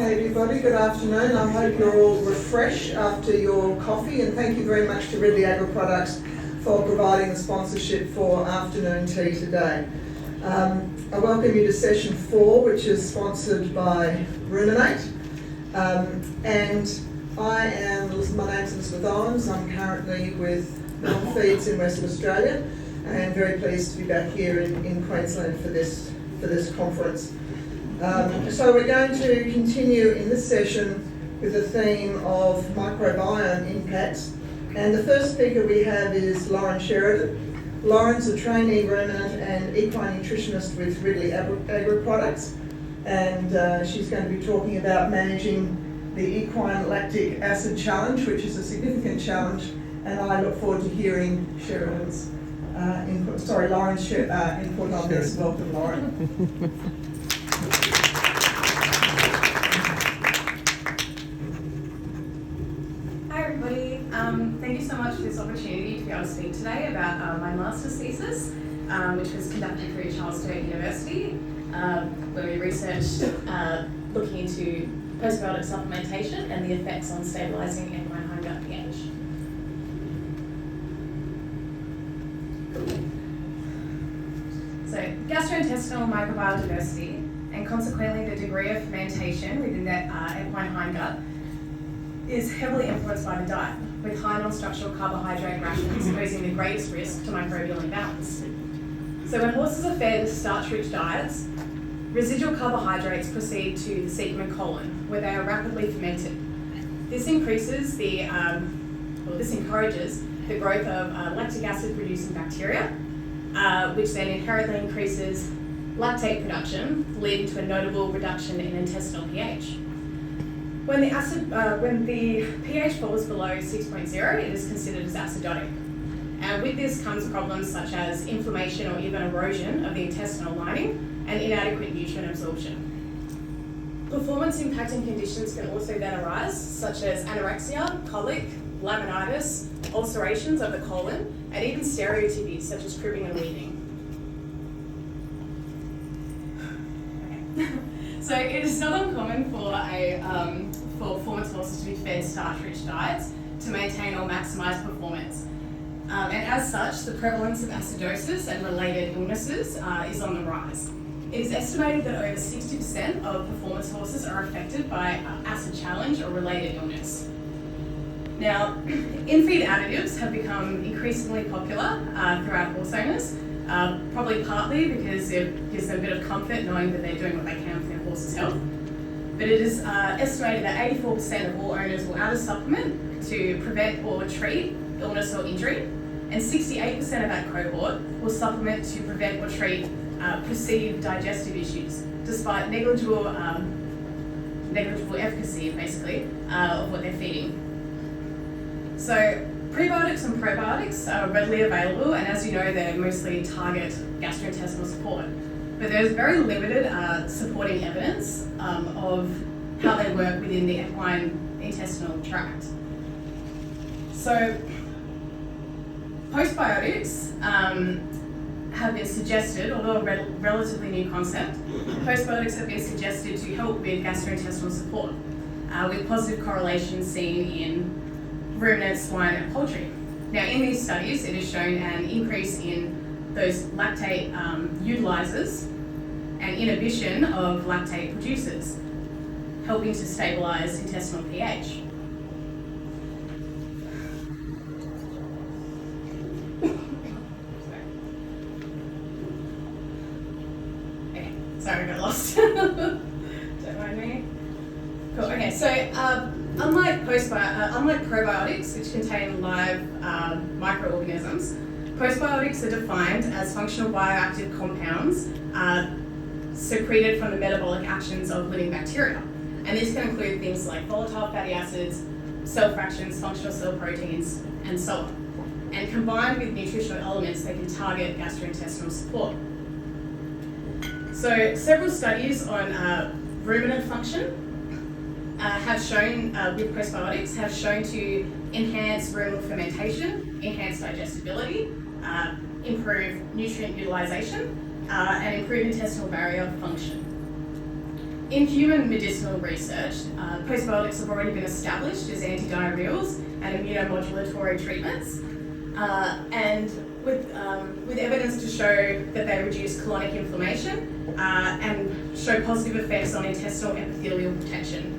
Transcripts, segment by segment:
Hey everybody, good afternoon. I hope you're all refreshed after your coffee, and thank you very much to Ridley Agri Products for providing the sponsorship for afternoon tea today. I welcome you to session 4, which is sponsored by Ruminate. And my name's Elizabeth Owens. I'm currently with Milk Feeds in Western Australia, and very pleased to be back here in Queensland for this conference. So we're going to continue in this session with the theme of microbiome impacts, and the first speaker we have is Lauren Sheridan. Lauren's a trainee ruminant and equine nutritionist with Ridley Agri Products, and she's going to be talking about managing the equine lactic acid challenge, which is a significant challenge, and I look forward to hearing Sheridan's Lauren's input on this. Welcome, Lauren. Thank you so much for this opportunity to be able to speak today about my master's thesis, which was conducted through Charles Sturt University, where we researched looking into postbiotic supplementation and the effects on stabilising equine hindgut pH. So, gastrointestinal microbial diversity, and consequently the degree of fermentation within that equine hindgut, is heavily influenced by the diet, with high non-structural carbohydrate rations posing the greatest risk to microbial imbalance. So when horses are fed starch-rich diets, residual carbohydrates proceed to the cecum and colon, where they are rapidly fermented. This encourages the growth of lactic acid-producing bacteria, which then inherently increases lactate production, leading to a notable reduction in intestinal pH. When the pH falls below 6.0, it is considered as acidotic. And with this comes problems such as inflammation or even erosion of the intestinal lining and inadequate nutrient absorption. Performance impacting conditions can also then arise, such as anorexia, colic, laminitis, ulcerations of the colon, and even stereotypies such as cribbing and weaning. So it is not uncommon for performance horses to be fed starch-rich diets to maintain or maximise performance. And as such, the prevalence of acidosis and related illnesses is on the rise. It is estimated that over 60% of performance horses are affected by acid challenge or related illness. Now, in-feed additives have become increasingly popular throughout horse owners, probably partly because it gives them a bit of comfort knowing that they're doing what they can for their horse's health. But it is estimated that 84% of all owners will add a supplement to prevent or treat illness or injury, and 68% of that cohort will supplement to prevent or treat perceived digestive issues, despite negligible efficacy, basically, of what they're feeding. So prebiotics and probiotics are readily available, and as you know, they mostly target gastrointestinal support. But there's very limited supporting evidence of how they work within the equine intestinal tract. So postbiotics have been suggested, although a relatively new concept, postbiotics have been suggested to help with gastrointestinal support, with positive correlations seen in ruminants, swine and poultry. Now in these studies, it is shown an increase in those lactate utilisers and inhibition of lactate producers, helping to stabilise intestinal pH. Okay, sorry, I got lost. Don't mind me. Cool. Okay, so unlike probiotics, which contain live microorganisms, postbiotics are defined as functional bioactive compounds secreted from the metabolic actions of living bacteria. And these can include things like volatile fatty acids, cell fractions, functional cell proteins, and so on. And combined with nutritional elements, they can target gastrointestinal support. So several studies on ruminant function have shown, with postbiotics, have shown to enhance ruminal fermentation, enhance digestibility, improve nutrient utilisation, and improve intestinal barrier function. In human medicinal research, postbiotics have already been established as antidiarrheals and immunomodulatory treatments, and with evidence to show that they reduce colonic inflammation and show positive effects on intestinal epithelial protection.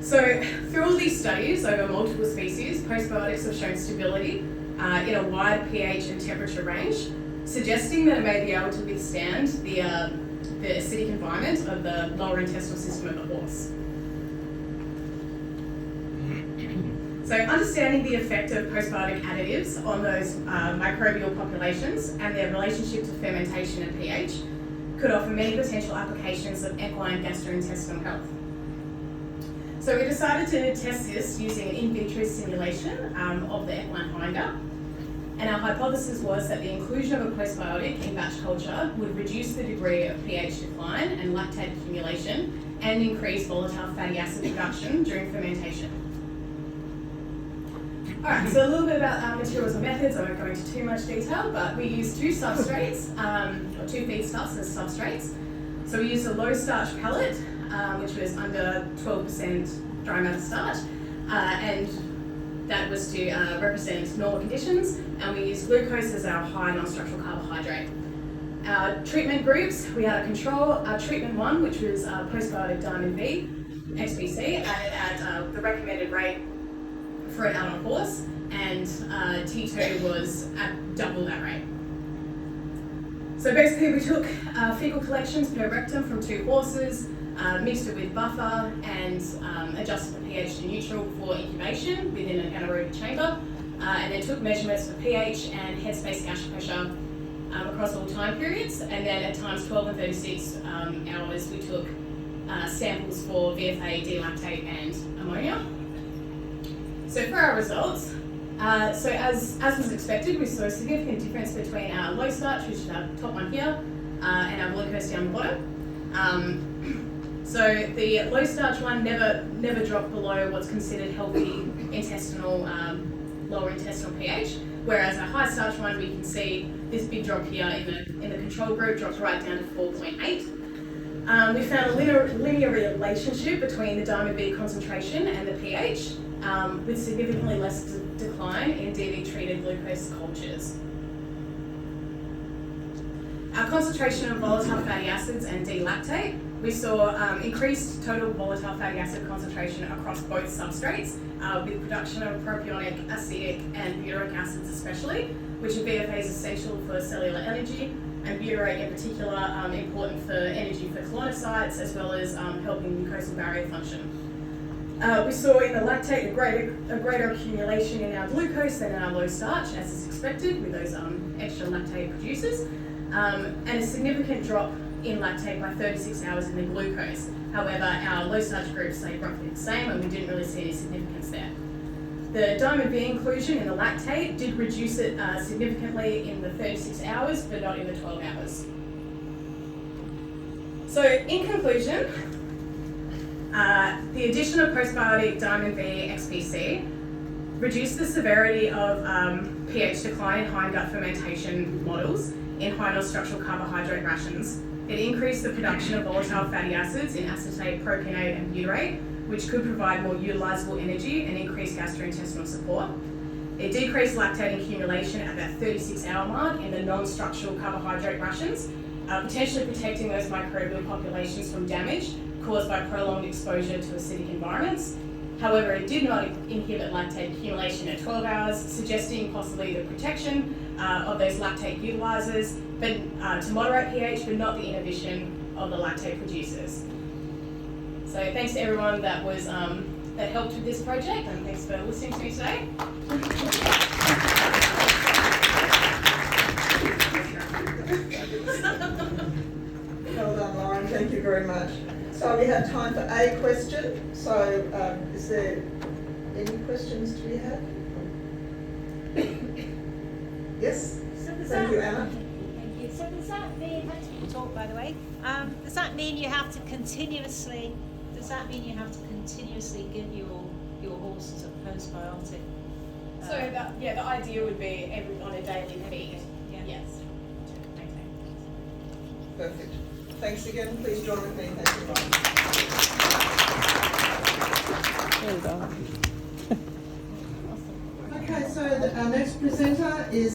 So, through all these studies over multiple species, postbiotics have shown stability in a wide pH and temperature range, suggesting that it may be able to withstand the acidic environment of the lower intestinal system of the horse. So understanding the effect of postbiotic additives on those microbial populations and their relationship to fermentation and pH could offer many potential applications of equine gastrointestinal health. So we decided to test this using an in vitro simulation of the equine hinder. And our hypothesis was that the inclusion of a postbiotic in batch culture would reduce the degree of pH decline and lactate accumulation and increase volatile fatty acid production during fermentation. Alright, so a little bit about our materials and methods. I won't go into too much detail, but we used two substrates, or two feedstuffs as substrates. So we used a low starch pellet, which was under 12% dry matter starch, and that was to represent normal conditions, and we used glucose as our high non-structural carbohydrate. Our treatment groups, we had a control, treatment 1, which was postbiotic Diamond V, XBC, at the recommended rate for an out on horse, and T2 was at double that rate. So basically we took fecal collections per rectum from 2 horses, mixed it with buffer and adjusted the pH to neutral for incubation within an anaerobic chamber, and then took measurements for pH and headspace gas pressure across all time periods, and then at times 12 and 36 hours we took samples for VFA, D-lactate and ammonia. So for our results, so as was expected, we saw a significant difference between our low starch, which is our top one here, and our glucose down the bottom. So the low starch one never dropped below what's considered healthy intestinal, lower intestinal pH, whereas our high starch one, we can see this big drop here in the control group drops right down to 4.8. We found a linear relationship between the Diamond B concentration and the pH, with significantly less decline in DV-treated glucose cultures. Our concentration of volatile fatty acids and D-lactate, we saw increased total volatile fatty acid concentration across both substrates, with production of propionic, acetic, and butyric acids especially, which are BFAs essential for cellular energy, and butyrate in particular important for energy for colonocytes, as well as helping mucosal barrier function. We saw in the lactate a greater accumulation in our glucose than in our low starch, as is expected with those extra lactate producers, and a significant drop in lactate by 36 hours in the glucose. However, our low starch group stayed roughly the same, and we didn't really see any significance there. The Diamond B inclusion in the lactate did reduce it significantly in the 36 hours, but not in the 12 hours. So in conclusion, the addition of postbiotic Diamond B XPC reduced the severity of pH decline in hindgut fermentation models in high non-structural carbohydrate rations. It increased the production of volatile fatty acids in acetate, propionate and butyrate, which could provide more utilisable energy and increase gastrointestinal support. It decreased lactate accumulation at that 36-hour mark in the non-structural carbohydrate rations, potentially protecting those microbial populations from damage caused by prolonged exposure to acidic environments. However, it did not inhibit lactate accumulation at 12 hours, suggesting possibly the protection of those lactate utilisers, but to moderate pH, but not the inhibition of the lactate producers. So thanks to everyone that was that helped with this project, and thanks for listening to me today. Well done, Lauren. Thank you very much. So we have time for a question. So is there any questions to be had? Yes? Thank you, Anna. Thank you. So does that mean, thanks for the talk by the way, does that mean you have to continuously give your horses a postbiotic? So the idea would be on a daily feed. Yeah. Yes. Perfect. Thanks again. Please join with me in thanking Ryan. Well done. Okay, so our next presenter is